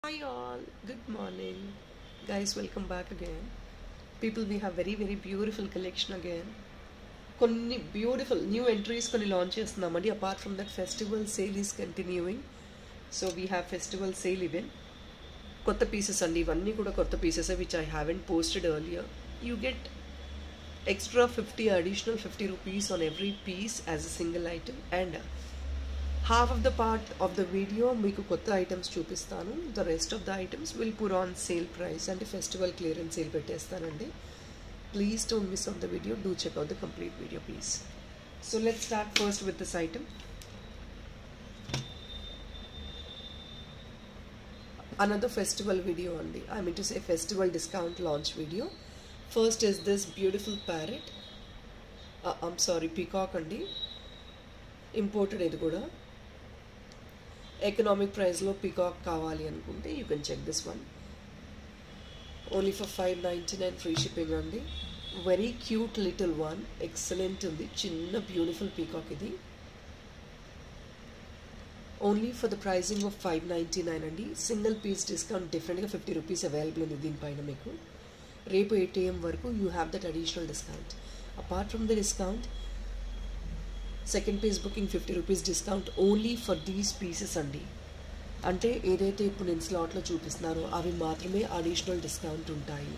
Hi all, good morning. Guys, welcome back again. People, we have very beautiful collection again. కొన్ని beautiful new entries కొన్ని launch చేస్తున్నామండి. Apart from that festival sale is continuing. So we have festival sale even. కొత్త pieces అండి, ఇవన్నీ కూడా కొత్త pieces which I haven't posted earlier. You get extra 50 additional 50 rupees on every piece as a single item, and half of the part of the video meeku kotta items chupistanu. The rest of the items will put on sale price and festival clearance sale pettesthanandi. Please don't miss out the video. Do check out the complete video please. So let's start first with this item. Another festival video andi. I mean to say festival discount launch video. First is this beautiful parrot. I'm sorry, peacock andi. Imported ఇది కూడా. Economic price లో peacock కావాలి అనుకుంటే you can check this one. Only for $5.99 free shipping అండి. Very cute little one. Excellent ఉంది. చిన్న beautiful peacock ఇది. Only for the pricing of $5.99 అండి. Single piece discount different గా 50 rupees available ఉంది దీనిపైన మీకు. రేపు 8 AM వరకు you have that additional discount. Apart from the discount, second piece booking 50 rupees discount only for these pieces అండి. అంటే ఏదైతే ఇప్పుడు నేను స్లాట్లో చూపిస్తున్నానో అవి మాత్రమే అడిషనల్ డిస్కౌంట్ ఉంటాయి.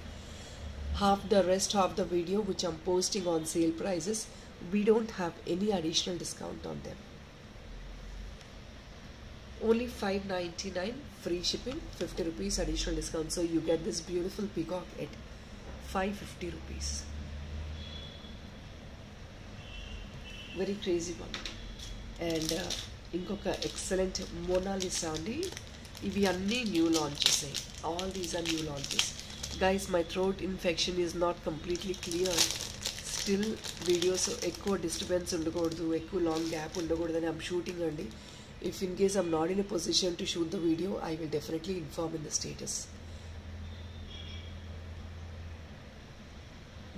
The rest of the video which I'm posting on sale prices, we don't have any additional discount on them. Only $5.99 free shipping, 50 rupees additional discount. So you get this beautiful peacock at $550 rupees. Very crazy one. And inkoka excellent Mona Lisa andi. Ivi anni new launches. All these are new launches. Guys, my throat infection is not completely clear. Still videos ekku disturbance undakodu, ekku long gap undakodu and I'm shooting andi. If in case I'm not in a position to shoot the video, I will definitely inform in the status.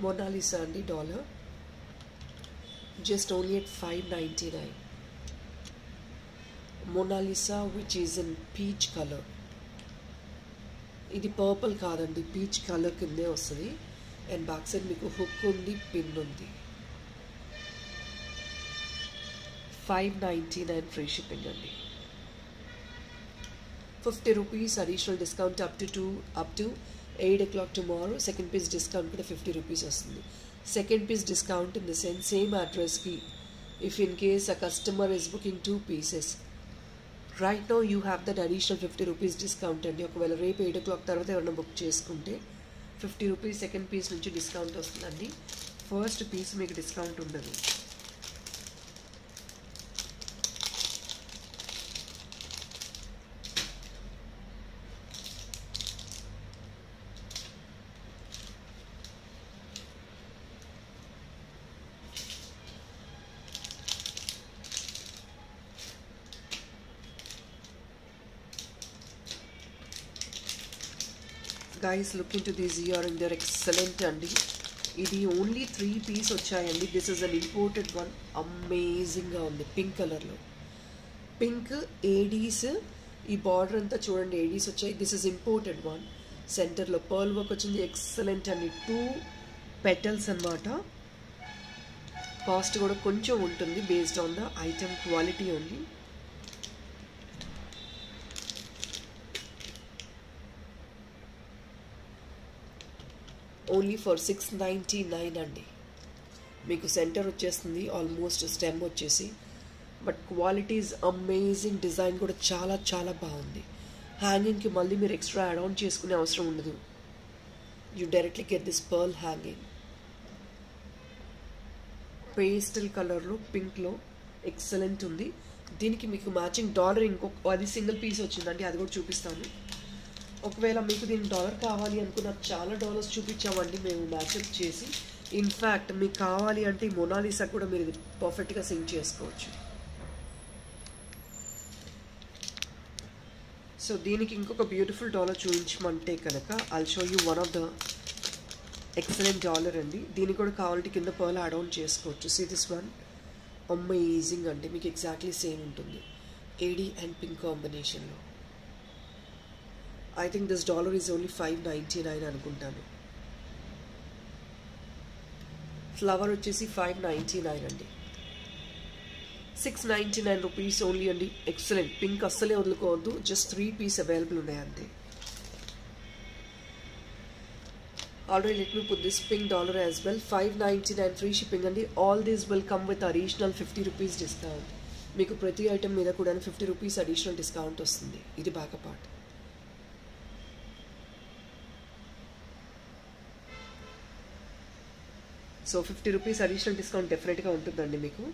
Mona Lisa andi dollar. Just only at $5.99. Mona Lisa which is in peach color. ఇది purple కాదండి, peach color కిందే వస్తుంది. And back side మీకు hook ఉంది, pin ఉంది. $5.99 free shipping అండి. 50 rupees additional discount up to 8 o'clock tomorrow. Second piece discount కూడా 50 rupees వస్తుంది. Second piece discount in the same address ki. If in case a customer is booking 2 pieces, right now you have that additional 50 rupees discount అండి. ఒకవేళ రేపు 8 o'clock తర్వాత ఎవరైనా book చేసుకుంటే 50 rupees second piece నుంచి discount వస్తుందండి. First piece మీకు discount ఉండదు. Guys, look into these earrings. They're excellent andi. Idi only 3 piece వచ్చాయండి. This is an imported one. Amazing గా ఉంది, పింక్ కలర్ లో. పింక్ ఏడీస్, ఈ బార్డర్ అంతా చూడండి ఏడీస్ వచ్చాయి. This is imported one. Centre లో పర్ల్ వర్క్ వచ్చింది. ఎక్సలెంట్ అండి. 2 petals అన్నమాట. కాస్ట్ కూడా కొంచెం ఉంటుంది based on the item quality only. Only for $6.99 అండి. మీకు సెంటర్ వచ్చేస్తుంది, ఆల్మోస్ట్ స్టెమ్ వచ్చేసి. But quality is amazing. Design కూడా చాలా బాగుంది. హ్యాంగింగ్కి మళ్ళీ మీరు ఎక్స్ట్రా యాడ్ ఆన్ చేసుకునే అవసరం ఉండదు. You directly get this pearl hanging. Pastel కలర్లో పింక్లో ఎక్సలెంట్ ఉంది. దీనికి మీకు మ్యాచింగ్ డాలర్ అది సింగిల్ పీస్ వచ్చిందండి, అది కూడా చూపిస్తాను. ఒకవేళ మీకు దీని డాలర్ కావాలి అనుకున్న చాలా డాలర్స్ చూపించామండి మేము మ్యాచ్అప్ చేసి. ఇన్ఫ్యాక్ట్ మీకు కావాలి అంటే ఈ మొనాలిసా కూడా మీరు ఇది పర్ఫెక్ట్గా సింక్ చేసుకోవచ్చు. సో దీనికి ఇంకొక బ్యూటిఫుల్ డాలర్ చూపించమంటే కనుక I'll show you one of the excellent dollar అండి. దీనికి కూడా కావాలంటే కింద పర్ల్ యాడ్ ఆన్ చేసుకోవచ్చు. సీ దిస్ వన్ అమేజింగ్ అండి. మీకు ఎగ్జాక్ట్లీ సేమ్ ఉంటుంది ఏడీ అండ్ పింక్ కాంబినేషన్లో. I think this dollar is only 599 అనుకుంటాను. ఫ్లవర్ వచ్చేసి 599 అండి. 699 రూపీస్ ఓన్లీ అండి. ఎక్సలెంట్ పింక్ అస్సలే వదులుకోవద్దు. జస్ట్ 3 పీస్ అవైలబుల్ ఉన్నాయి అంతే. Already let me put this pink dollar as well. 599 free shipping అండి. All these will come with additional 50 rupees discount. మీకు ప్రతి ఐటమ్ మీద కూడా 50 రూపీస్ అడిషనల్ డిస్కౌంట్ వస్తుంది. ఇది backup part. So 50 rupees additional discount డెఫినెట్గా ఉంటుందండి మీకు.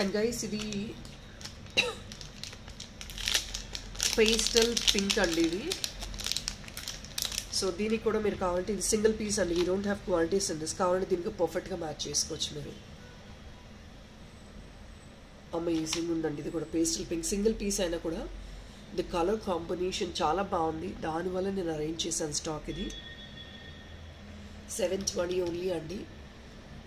అండ్ గైస్ ఇది పేస్టల్ పింక్ అండి ఇది. సో దీనికి కూడా మీరు కావాలంటే ఇది సింగిల్ పీస్ అండి. You don't have quantities in this. కావాలంటే దీనికి పర్ఫెక్ట్గా మ్యాచ్ చేసుకోవచ్చు మీరు. అమేజింగ్ ఉందండి ఇది కూడా పేస్టల్ పింక్. సింగిల్ పీస్ అయినా కూడా ది కలర్ కాంబినేషన్ చాలా బాగుంది. దానివల్ల నేను అరేంజ్ చేశాను స్టాక్. ఇది 720 ఓన్లీ అండి.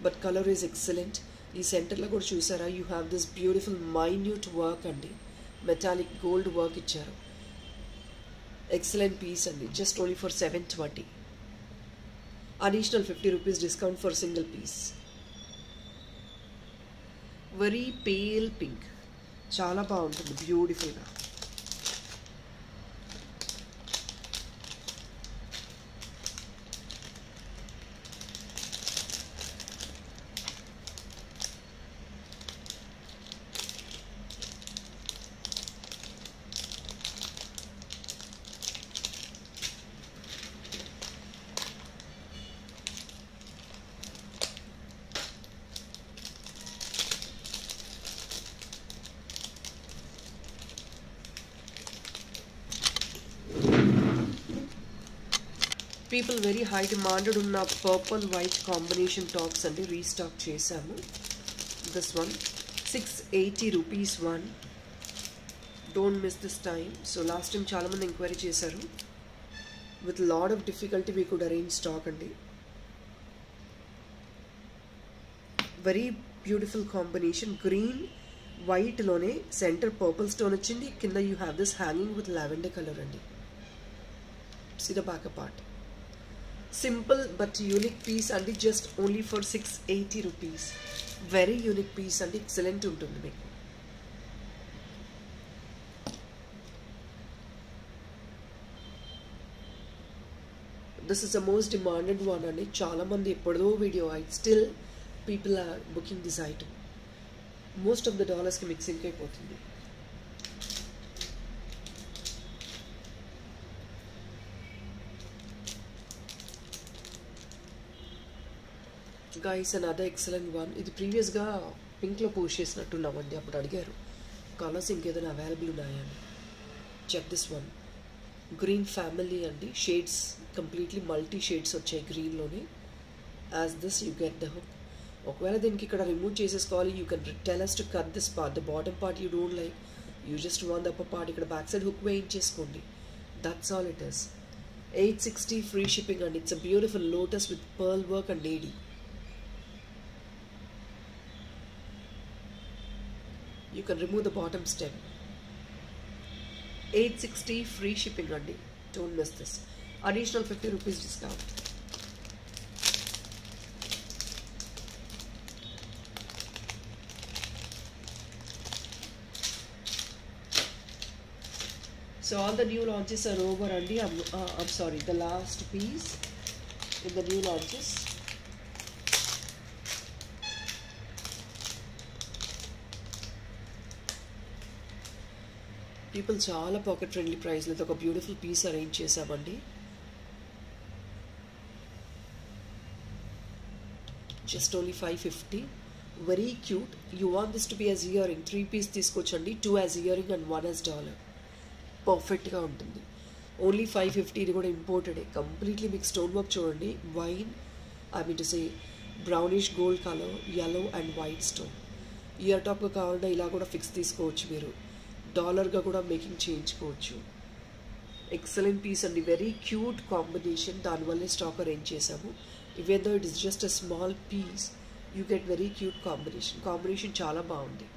But colour is excellent. ఈ సెంటర్లో కూడా చూసారా, you have this beautiful minute work అండి. మెటాలిక్ గోల్డ్ వర్క్ ఇచ్చారు. ఎక్సలెంట్ పీస్ అండి. Just only for 720. Additional 50 rupees discount for single piece. Very pale pink. చాలా బాగుంటుంది బ్యూటిఫుల్గా. పీపుల్ వెరీ హై డిమాండెడ్ ఉన్న పర్పుల్ వైట్ కాంబినేషన్ టాప్స్ అండి restock చేశాము. This one 680 rupees one. Don't miss this time. So last time చాలామంది enquiry చేశారు. With lot of difficulty we could arrange stock అండి. Very beautiful combination. Green వైట్లోనే center purple stone వచ్చింది. కింద you have this hanging with lavender colour అండి. See the back part. Simple but unique piece and just only for 680 rupees. Very unique piece and excellent ఉంటుంది మీకు. This is the most demanded one and చాలా మంది ఎప్పుడో video. Still people are booking this item. Most of the dollars కి mixing అయిపోతుంది. Guys another excellent one. ఇది ప్రీవియస్గా పింక్లో post చేసినట్టున్నామండి. అప్పుడు అడిగారు కలర్స్ ఇంకేదైనా అవైలబుల్ ఉన్నాయని. Check this one. Green family అండి. షేడ్స్ కంప్లీట్లీ మల్టీ షేడ్స్ వచ్చాయి గ్రీన్లోనే. As this you get the hook. ఒకవేళ దీనికి ఇక్కడ రిమూవ్ చేసేసుకోవాలి, you can tell us to cut this part. The bottom part you don't like, you just want the upper part. ఇక్కడ back side hook వేయించేసుకోండి. That's all it is. 860 free shipping అండి. It's a beautiful lotus with pearl work and AD. You can remove the bottom stem. 860 free shipping andi. Don't miss this. Additional 50 rupees discount. So all the new launches are over andi. I'm sorry, the last piece in the new launches. People చాలా pocket friendly ప్రైస్లో ఒక beautiful piece arrange చేసామండి. Just only 550. Very cute. You want this to be as earring. 3 piece తీసుకొచ్చండి. 2 as earring and 1 as dollar. పర్ఫెక్ట్గా ఉంటుంది. Only 550. ఇది కూడా ఇంపోర్టెడే. కంప్లీట్లీ మీకు స్టోన్ వర్క్ చూడండి. When I mean to say brownish gold colour, yellow and white stone. Ear టాప్గా కావాలంటే ఇలా కూడా ఫిక్స్ తీసుకోవచ్చు మీరు. డాలర్గా కూడా మేకింగ్ చేయించుకోవచ్చు. ఎక్సలెంట్ పీస్ అండి, వెరీ క్యూట్ కాంబినేషన్. దానివల్లే స్టాక్ అరేంజ్ చేసాము. Even though it is just a small piece, you get very cute combination చాలా బాగుంది.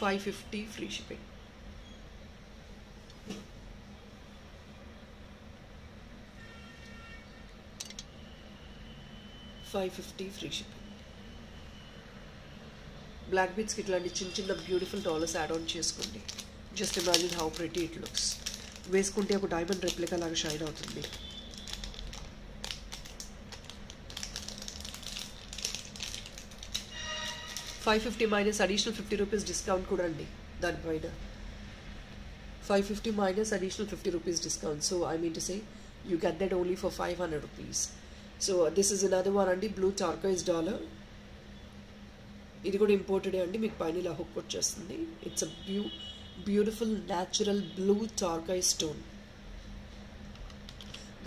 550 free shipping. $550 free shipping. Black బీట్స్కి ఇట్లాంటి చిన్న చిన్న బ్యూటిఫుల్ డాలర్స్ యాడ్ ఆన్ చేసుకోండి. Just imagine how pretty it looks. వేసుకుంటే ఒక డైమండ్ రెప్లికా లాగా షైన్ అవుతుంది. $550 మైనస్ అడిషనల్ ₹50 డిస్కౌంట్ కూడా అండి దానిపైన. 550 minus additional ₹50 discount. So I mean to say you get that only for $500. So this is another one అండి, blue turquoise dollar. ఇది కూడా ఇంపోర్టెడే అండి, మీకు పైన ఇలా హుక్ వచ్చేస్తుంది. It's a beautiful natural blue turquoise stone.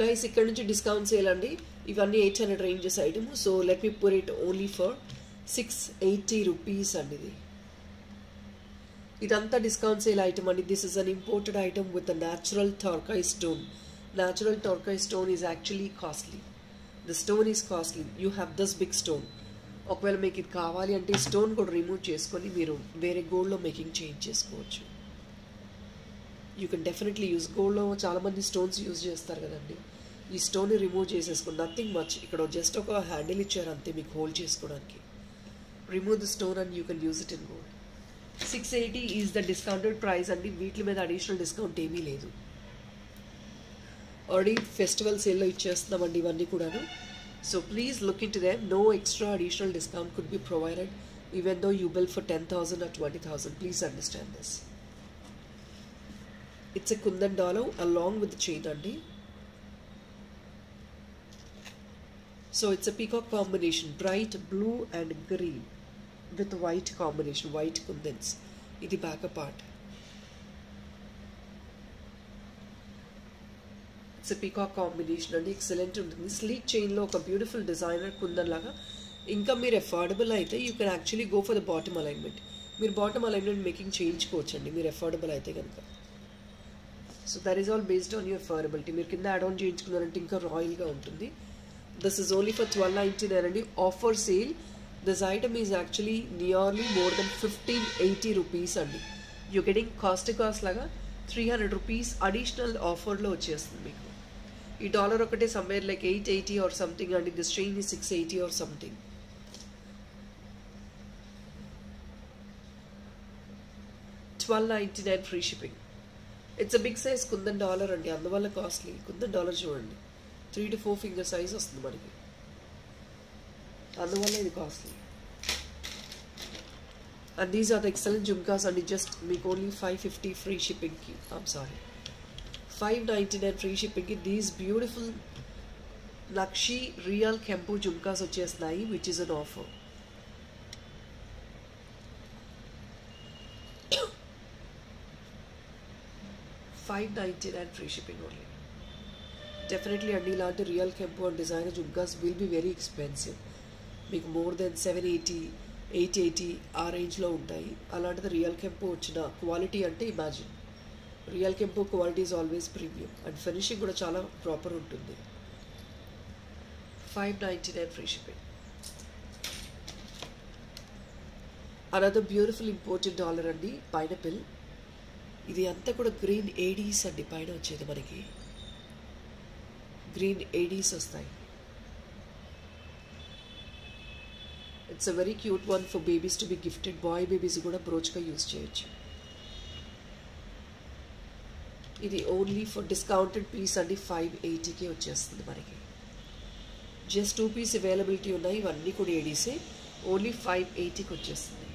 Guys ఇక్కడ నుంచి డిస్కౌంట్ సేల్ అండి. ఇవన్నీ 800 ranges item. So let me put it only for $680 అండి. ఇదంతా డిస్కౌంట్ సేల్ ఐటమ్ అండి. This is an imported item with a natural turquoise stone. Natural turquoise stone is actually costly. The stone is costly. You have this big stone. ఒకవేళ మీకు ఇది కావాలి అంటే stone కూడా remove చేసుకొని మీరు వేరే గోల్డ్లో మేకింగ్ చేంజ్ చేసుకోవచ్చు. You can definitely use. గోల్డ్లో చాలామంది స్టోన్స్ యూజ్ చేస్తారు కదండి. ఈ స్టోన్ని రిమూవ్ చేసేసుకుని నథింగ్ మచ్. ఇక్కడ జస్ట్ ఒక హ్యాండిల్ ఇచ్చారు అంతే మీకు హోల్డ్ చేసుకోవడానికి. Remove the stone and you can use it in gold. 680 is the discounted price అండి. వీటి మీద అడిషనల్ డిస్కౌంట్ ఏమీ లేదు. ఆల్రెడీ ఫెస్టివల్ సేల్లో ఇచ్చేస్తున్నామండి ఇవన్నీ కూడాను. So please look into them. No extra additional discount could be provided even though you bill for 10,000 or 20,000. Please understand this. It's a kundan dollar along with the chain andi. So it's a peacock combination, bright blue and green with white combination, white kundans. Idi back part. It's peacock combination అండి, excellent ఉంటుంది. Sleek చైన్లో ఒక beautiful designer kundan లాగా. ఇంకా మీరు affordable అయితే you can actually go for the bottom alignment. మీరు bottom alignment making చేయించుకోవచ్చు అండి మీరు అఫోర్డబుల్ అయితే కనుక. So that is all based on your affordability. మీరు కింద యాడ్ ఆన్ చేయించుకున్నారంటే ఇంకా రాయల్గా ఉంటుంది. దిస్ ఈజ్ ఓన్లీ ఫర్ $1299 అండి. Offer sale. This item is actually nearly more than $1580 అండి. యూ గెటింగ్ కాస్ట్ లాగా $300 అడిషనల్ ఆఫర్లో వచ్చేస్తుంది మీకు. ఈ డాలర్ ఒకటే సమ్వేర్ లైక్ 880 ఆర్ సంథింగ్ అండి. దిస్ చైన్ ఈ 680 or something. $1299 free shipping. It's a big size kundan dollar అండి, అందువల్ల కాస్ట్లీ. కుందన్ డాలర్ చూడండి 3 to 4 ఫింగర్ సైజ్ వస్తుంది మనకి, అందువల్ల ఇది costly. And these are the excellent jhumkas and just make only $550 free shipping ki. I'm sorry, $599 free shipping ki. These beautiful Nakshi real Kempu jhumkas vachesnayi, which is an offer. $599 free shipping only. Definitely andi ilanti real Kempu and designer jhumkas will be very expensive. Make more than $780 $880 ఆ రేంజ్లో ఉంటాయి. అలాంటిది real కెంపు వచ్చిన quality అంటే imagine. Real కెంపు quality is always premium and finishing కూడా చాలా ప్రాపర్ ఉంటుంది. $599 free shipping. Another beautiful imported dollar అండి, పైనాపిల్. ఇది అంతా కూడా గ్రీన్ ఏడీస్ అండి పైన వచ్చేది మనకి. గ్రీన్ ఏడీస్ వస్తాయి. It's a very cute one for babies to be gifted. Boy babies కూడా బ్రోచ్గా యూజ్ చేయొచ్చు. ఇది ఓన్లీ ఫర్ డిస్కౌంటెడ్ పీస్ అండి 580కి వచ్చేస్తుంది మనకి. జస్ట్ 2 పీస్ అవైలబిలిటీ ఉన్నాయి. ఇవన్నీ కూడా ఏడీసే. ఓన్లీ 580కి వచ్చేస్తుంది.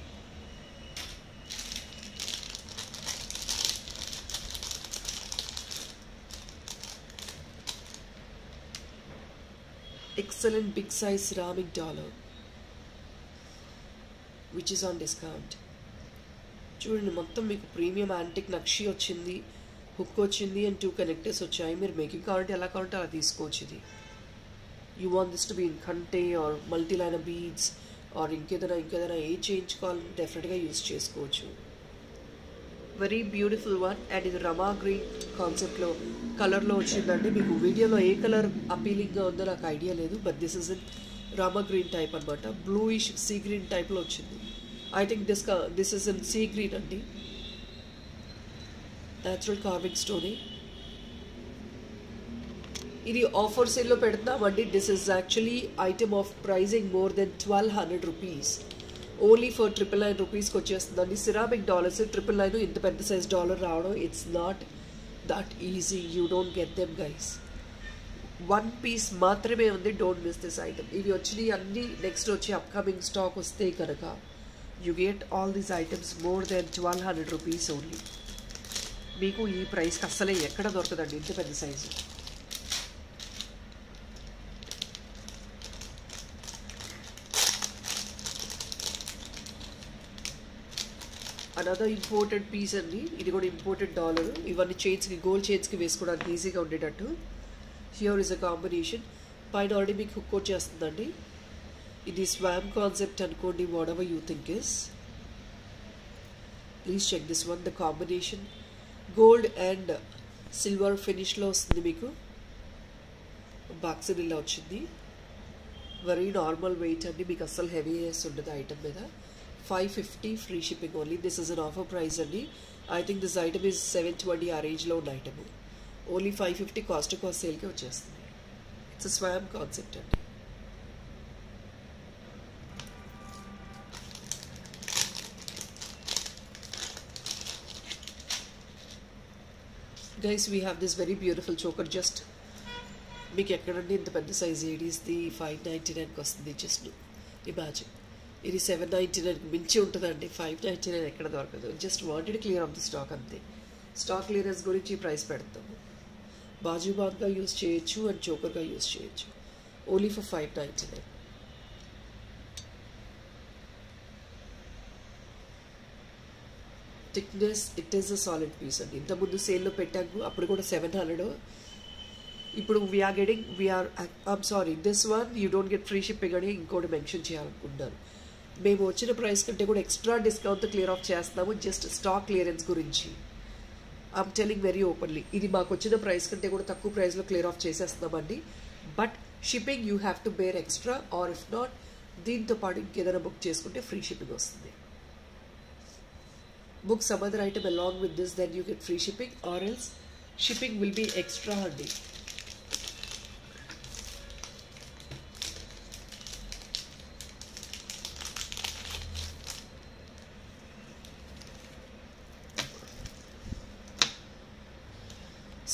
Excellent big size ceramic dollar which is on discount. చూడండి మొత్తం మీకు ప్రీమియం యాంటిక్ నక్షి వచ్చింది, హుక్ వచ్చింది అండ్ 2 కనెక్టర్స్ వచ్చాయి. మీరు మేకింగ్ కావాలంటే ఎలా కావాలంటే అలా తీసుకోవచ్చు. ఇది you want this to be in కంటే or multi line beads or ఇంకేదైనా ఏ చేయించుకోవాలంటే డెఫినెట్గా యూజ్ చేసుకోవచ్చు. Very beautiful one. అండ్ ఇది రమా గ్రీన్ కాన్సెప్ట్లో కలర్లో వచ్చిందండి. మీకు వీడియోలో ఏ కలర్ అపీలింగ్గా ఉందో నాకు ఐడియా లేదు, but this is in Rama green type అనమాట. బ్లూయిష్ సీ గ్రీన్ టైప్లో వచ్చింది. I think this is in sea green అండి. Natural carving story. ఇది ఆఫర్ సేల్లో పెడుతున్నామండి. This is actually item of prizing more than 1200 rupees. Only for 999 రూపీస్కి వచ్చేస్తుందండి. Ceramic dollars 999 ఇంత పెద్ద సైజ్ డాలర్ రావడం it's not that easy. You don't get them guys. 1 piece మాత్రమే ఉంది. Don't miss this item. ఇవి వచ్చినాయి అన్నీ నెక్స్ట్ వచ్చి అప్కమింగ్ స్టాక్ వస్తే కనుక you get all these items more than 1200 rupees only. మీకు ఈ ప్రైస్కి అస్సలే ఎక్కడ దొరకదండి ఇంత పెద్ద సైజు. అనదర్ ఇంపోర్టెడ్ పీస్ అండి. ఇది కూడా ఇంపోర్టెడ్ డాలర్. ఇవన్నీ చైన్స్కి గోల్డ్ చైన్స్కి వేసుకోవడానికి ఈజీగా ఉండేటట్టు. Here is a combination. పైన ఆల్రెడీ మీకు హుక్ వచ్చేస్తుందండి. ఇది స్వామ్ కాన్సెప్ట్ అనుకోండి, whatever you think is. Please check this one. The combination gold and silver ఫినిష్లో వస్తుంది. మీకు బాక్స్ ఇలా వచ్చింది. వెరీ నార్మల్ వెయిట్ అండి. మీకు అస్సలు హెవీనెస్ ఉండదు ఐటమ్ మీద. 550 free shipping only. This is an offer price అండి. I think this item is 720 ఆ రేంజ్లో ఉన్న ఐటమ్. ఓన్లీ 550 కాస్ట్ సేల్కి వచ్చేస్తుంది. ఇట్స్ స్వామ్ కాన్సెప్ట్ అండి. Guys we have this very beautiful choker. Just మీకు ఎక్కడండి ఇంత పెద్ద సైజ్ ఏడీస్ది 599కి వస్తుంది. Just imagine. ఇది 799కి మించి ఉంటుందండి. 599 ఎక్కడ దొరకదు. Just wanted clear of the stock అంతే. స్టాక్ క్లియరెన్స్ గురించి ప్రైస్ పెడతాము. బాజుబాగ్గా యూజ్ చేయొచ్చు అండ్ చోకర్గా యూజ్ చేయొచ్చు. Only for 599. Thickness it is a solid piece అండి. ఇంతకుముందు సేల్లో పెట్టాము, అప్పుడు కూడా 700. ఇప్పుడు I'm sorry, this one you don't get free shipping అని ఇంకోటి మెన్షన్ చేయాలనుకుంటున్నాను. మేము వచ్చిన ప్రైస్ కంటే కూడా ఎక్స్ట్రా డిస్కౌంట్తో క్లియర్ ఆఫ్ చేస్తాము. జస్ట్ స్టాక్ క్లియరెన్స్ గురించి ఐమ్ టెలింగ్ వెరీ ఓపెన్లీ. ఇది మాకు వచ్చిన ప్రైస్ కంటే కూడా తక్కువ ప్రైస్లో క్లియర్ ఆఫ్ చేసేస్తున్నామండి. But shipping you have to bear extra, or if not దీంతో పాటు ఇంకేదైనా బుక్ చేసుకుంటే ఫ్రీ షిప్పింగ్ వస్తుంది. Book some other item along with this, then you get free shipping, or else shipping will be extra అండి.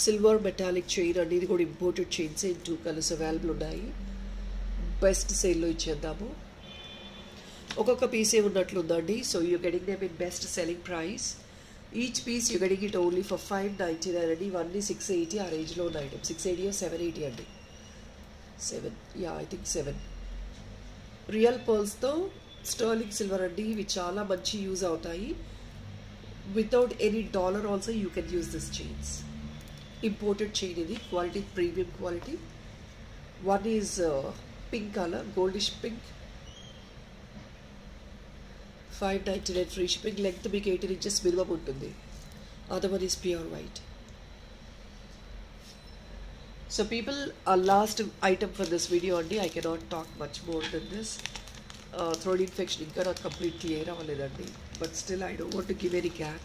Silver metallic chain అండి. ఇది కూడా imported chains. 2 colours available ఉన్నాయి. బెస్ట్ సేల్లో ఇచ్చేద్దాము. ఒక్కొక్క పీసే ఉన్నట్లుందండి. So you getting them in best selling price. Each piece you getting it only for 599 అండి. ఇవన్నీ 680 ఆ రేంజ్లో ఉన్న ఐటమ్. 680 or 780 అండి. 7, ఐ థింక్ 7. రియల్ పర్ల్స్తో స్టర్లింగ్ సిల్వర్ అండి. ఇవి చాలా మంచి యూజ్ అవుతాయి. Without any dollar also you can use this chains. Imported chain ఇది. Quality premium quality. One is pink colour, goldish pink. 599 free shipping. Length మీకు 18 inches minimum ఉంటుంది. Other one is pure white. So people, last item for this video అండి. I cannot talk much more than this. Throat infection ఇంకా నాకు complete clear అవ్వలేదండి. But still I don't want to give any gap.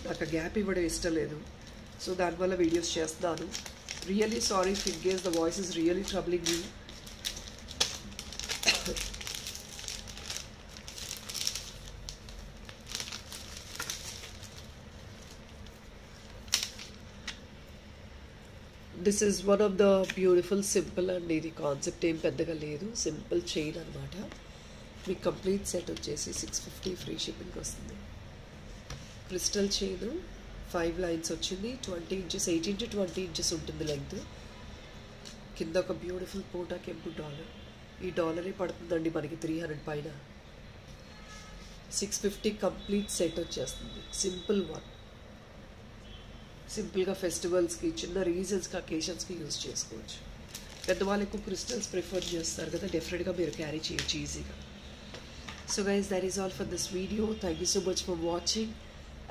నాకు ఆ gap ఇవ్వడం ఇష్టం లేదు. So దానివల్ల వీడియోస్ చేస్తున్నాను. Really sorry if in case the voice is really troubling you. This is one of the beautiful simple అండి. ఇది కాన్సెప్ట్ ఏం పెద్దగా లేదు. సింపుల్ చైన్ అనమాట. మీకు కంప్లీట్ సెట్ వచ్చేసి 650 ఫ్రీ షిప్పింగ్ వస్తుంది. క్రిస్టల్ చైన్ 5 lines వచ్చింది. 20 inches, 18 to 20 inches ఉంటుంది లెంగ్త్. కింద ఒక బ్యూటిఫుల్ పోటా కెంపు డాలర్. ఈ డాలరే పడుతుందండి మనకి 300 పైన. 650 కంప్లీట్ సెట్ వచ్చేస్తుంది. Simple one. సింపుల్గా ఫెస్టివల్స్కి, చిన్న రీజన్స్కి, అకేషన్స్కి యూజ్ చేసుకోవచ్చు. పెద్దవాళ్ళు ఎక్కువ క్రిస్టల్స్ ప్రిఫర్ చేస్తారు కదా, డెఫినెట్గా మీరు క్యారీ చేయొచ్చు ఈజీగా. So guys, that is all for this video. Thank you so much for watching.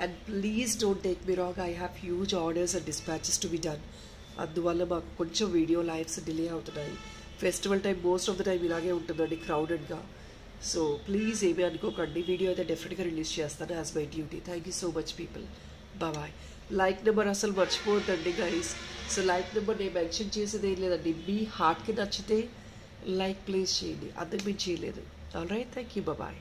And please don't take me wrong, I have huge orders and dispatches to be done. అందువల్ల మాకు కొంచెం video lives delay అవుతున్నాయి. Festival time most of the time ఇలాగే ఉంటుందండి, క్రౌడెడ్గా. So please ఏమీ అనుకోకండి, video అయితే డెఫినెట్గా రిలీజ్ చేస్తాను as my duty. Thank you so much people, bye. Like number అసలు మర్చిపోవద్దండి గైస్. సో లైక్ నెంబర్ నేను మెన్షన్ చేసేది ఏం లేదండి, మీ హార్ట్కి నచ్చితే లైక్ ప్లీజ్ చేయండి, అంతకు మించి చేయలేదు. All right, thank you, bye.